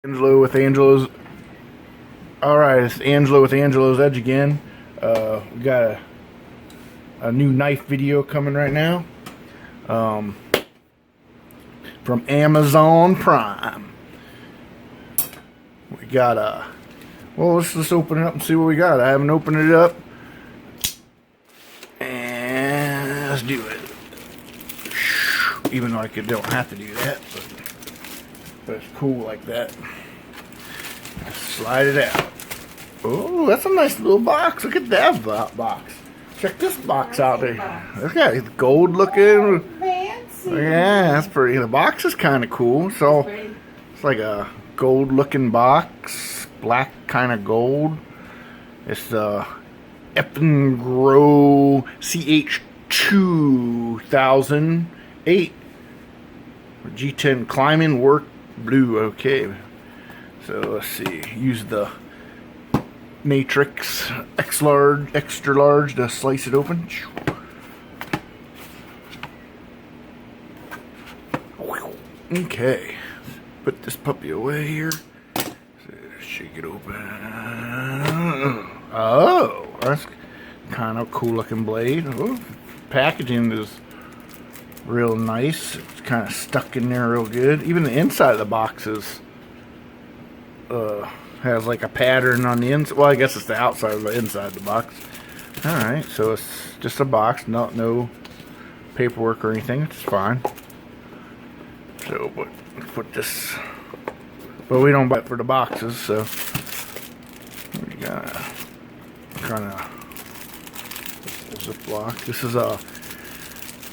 Angelo with Angelo's. Alright, it's Angelo with Angelo's Edge again. We got a new knife video coming right now. From Amazon Prime. We got well, let's just open it up and see what we got. I haven't opened it up. And let's do it. Even though I don't have to do that, but it's cool like that. Slide it out. Oh, that's a nice little box. Look at that box. Check this box out there. Look at it. Gold looking. Fancy. Yeah, that's pretty. The box is kind of cool. So it's like a gold looking box. Black kind of gold. It's the Eafengrow CH 2008 G10 climbing work blue. Okay. So let's see. Use the matrix extra large to slice it open. Okay. Put this puppy away here. Shake it open. Oh, that's kind of cool looking blade. Oh, packaging is real nice. It's kind of stuck in there real good. Even the inside of the box is has like a pattern on the inside. Well, I guess it's the outside of the inside of the box. Alright, so it's just a box, no paperwork or anything. It's fine. So, but put this. But we don't buy it for the boxes, so we got kind of Ziploc. This is a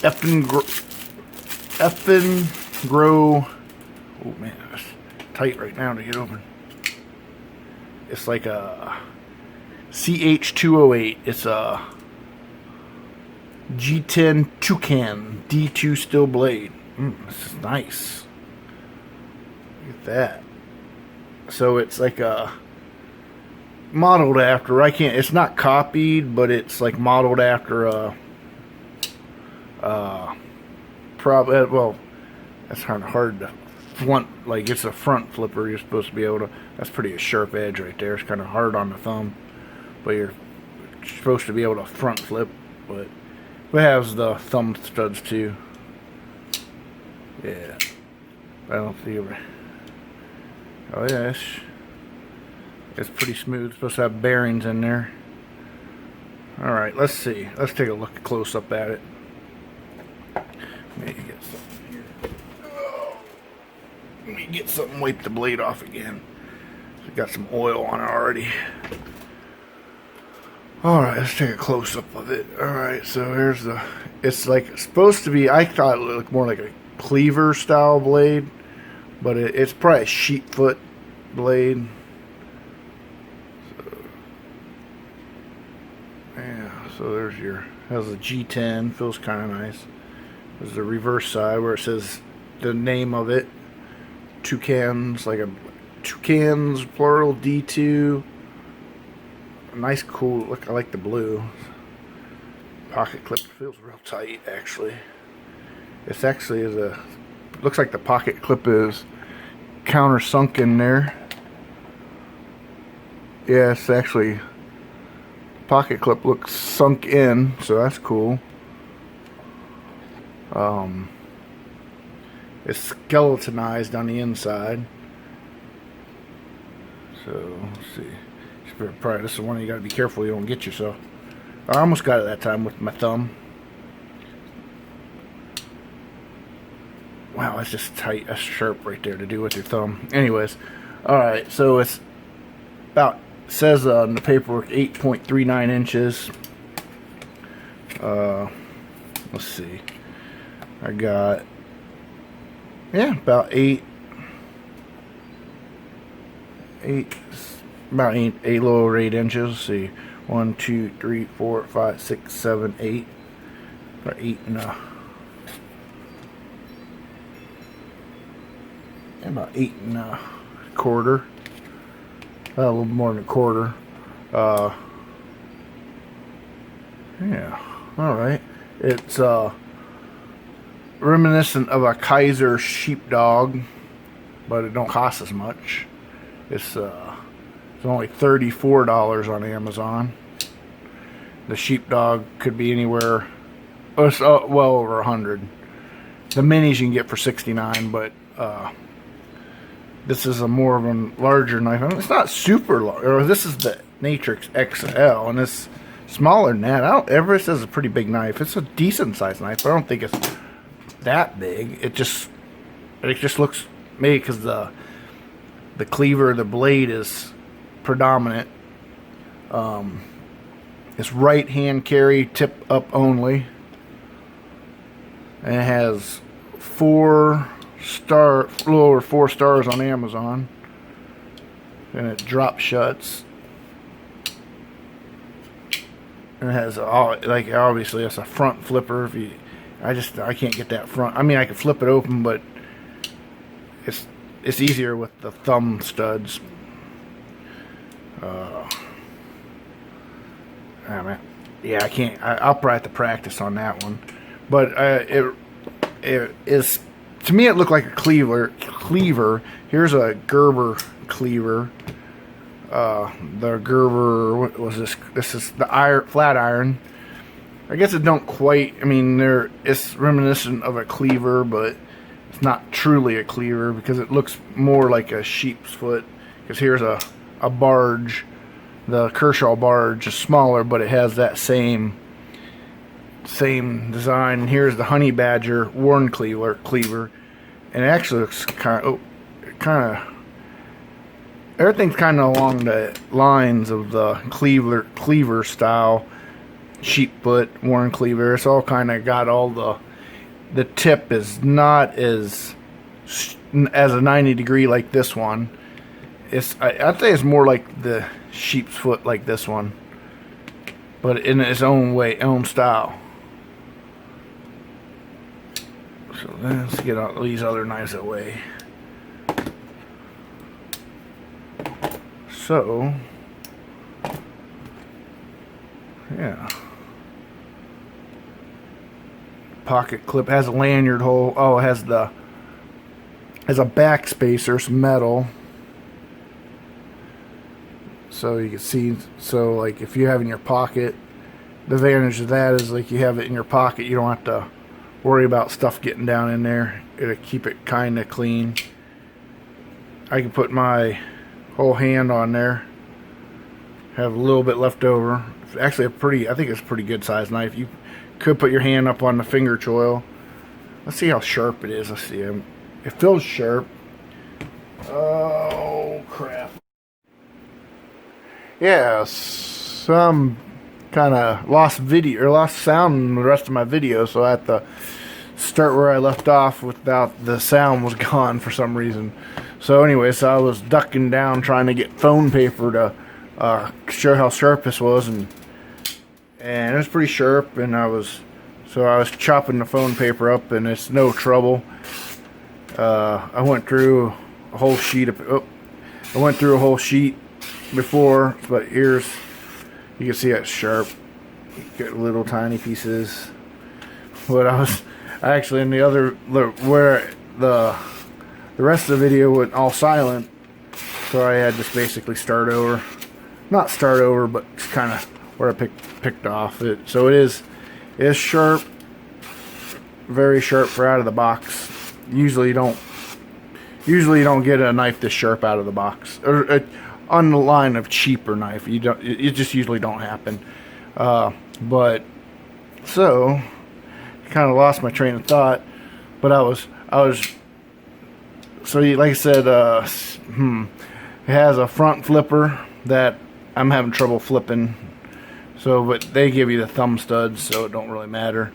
Eafengrow. Oh man, it's tight right now to get open. It's like a CH208. It's a G10 Toucan D2 steel blade. This is nice. Look at that. So it's like a modeled after. It's not copied, but it's like modeled after a. Probably, well, that's kind of hard to like it's a front flipper. You're supposed to be able to. That's pretty a sharp edge right there. It's kind of hard on the thumb, but you're supposed to be able to front flip. But it has the thumb studs too. Yeah, I don't see it. Oh yeah, it's pretty smooth. It's supposed to have bearings in there. All right, let's see. Let's take a look close up at it. Maybe get something here. Oh. Let me get something. Wipe the blade off again. It's got some oil on it already. All right, let's take a close up of it. All right, so here's the. It's like supposed to be. I thought it looked more like a cleaver style blade, but it's probably a sheep foot blade. So, yeah, so there's your. Has a G10. Feels kind of nice. There's the reverse side where it says the name of it. Toucans, like a Toucans plural D2. Nice, cool look. I like the blue. Pocket clip feels real tight, actually. It's actually looks like the pocket clip is countersunk in there. Yeah, it's actually pocket clip looks sunk in, so that's cool. It's skeletonized on the inside. So let's see. Probably this is one you got to be careful you don't get yourself. I almost got it that time with my thumb. Wow, that's just tight. That's sharp right there to do with your thumb. Anyways, all right. So it's about says on the paperwork 8.39 inches. Let's see. I got about eight, about eight, a little over 8 inches. Let's see, 1, 2, 3, 4, 5, 6, 7, 8. About 8 and about 8 and a quarter. A little more than a quarter. Yeah. All right. It's reminiscent of a Kaiser sheepdog, but it don't cost as much. It's only $34 on Amazon. The sheepdog could be anywhere, it's well over 100. The minis you can get for 69, but this is a more of a larger knife. I mean, it's not super large. Or this is the Natrix XL, and it's smaller than that. Everest says it's a pretty big knife. It's a decent sized knife, but I don't think it's that big. It just looks, maybe because the cleaver, the blade is predominant. It's right hand carry, tip up only, and it has a little over 4 stars on Amazon, and it drop shuts, and it has like, obviously it's a front flipper. If you, I can't get that front. I mean, I can flip it open, but it's easier with the thumb studs. Yeah, I can't. I'll probably have to practice on that one. But it is, to me, it looked like a cleaver. Here's a Gerber cleaver. The Gerber, what was this? This is the flat iron. I guess it don't quite. I mean, it's reminiscent of a cleaver, but it's not truly a cleaver because it looks more like a sheep's foot. Because here's a barge. The Kershaw barge is smaller, but it has that same design. And here's the Honey Badger worn cleaver, and it actually looks kind of. Everything's kind of along the lines of the cleaver style sheep foot worn cleaver. It's all kind of got all the tip is not as a 90 degree like this one. I'd say it's more like the sheep's foot like this one, but in its own way, own style. So let's get all these other knives away. So, yeah. Pocket clip has a lanyard hole. Oh, it has a back spacer, some metal. So you can see, so like if you have it in your pocket, the advantage of that is like you have it in your pocket, you don't have to worry about stuff getting down in there. It'll keep it kind of clean. I can put my whole hand on there, have a little bit left over. It's actually I think it's a pretty good sized knife. You could put your hand up on the finger choil. Let's see how sharp it is. Let's see. It feels sharp. Oh crap. Yeah, some kind of lost sound in the rest of my video, so I have to start where I left off without the sound was gone for some reason. So anyway, so I was ducking down trying to get phone paper to show how sharp this was, and it was pretty sharp, and I was chopping the phone paper up, and it's no trouble. I went through a whole sheet before, but here's, you can see it's sharp. You get little tiny pieces. But I actually in the other, where the rest of the video went all silent, so I had to basically start over. Not start over, but it's kind of where I picked off it. So it is sharp, very sharp for out of the box. Usually you don't get a knife this sharp out of the box, or on the line of cheaper knife. It just usually don't happen. But so kind of lost my train of thought. But I was so like I said, it has a front flipper that I'm having trouble flipping. So, but they give you the thumb studs, so it don't really matter.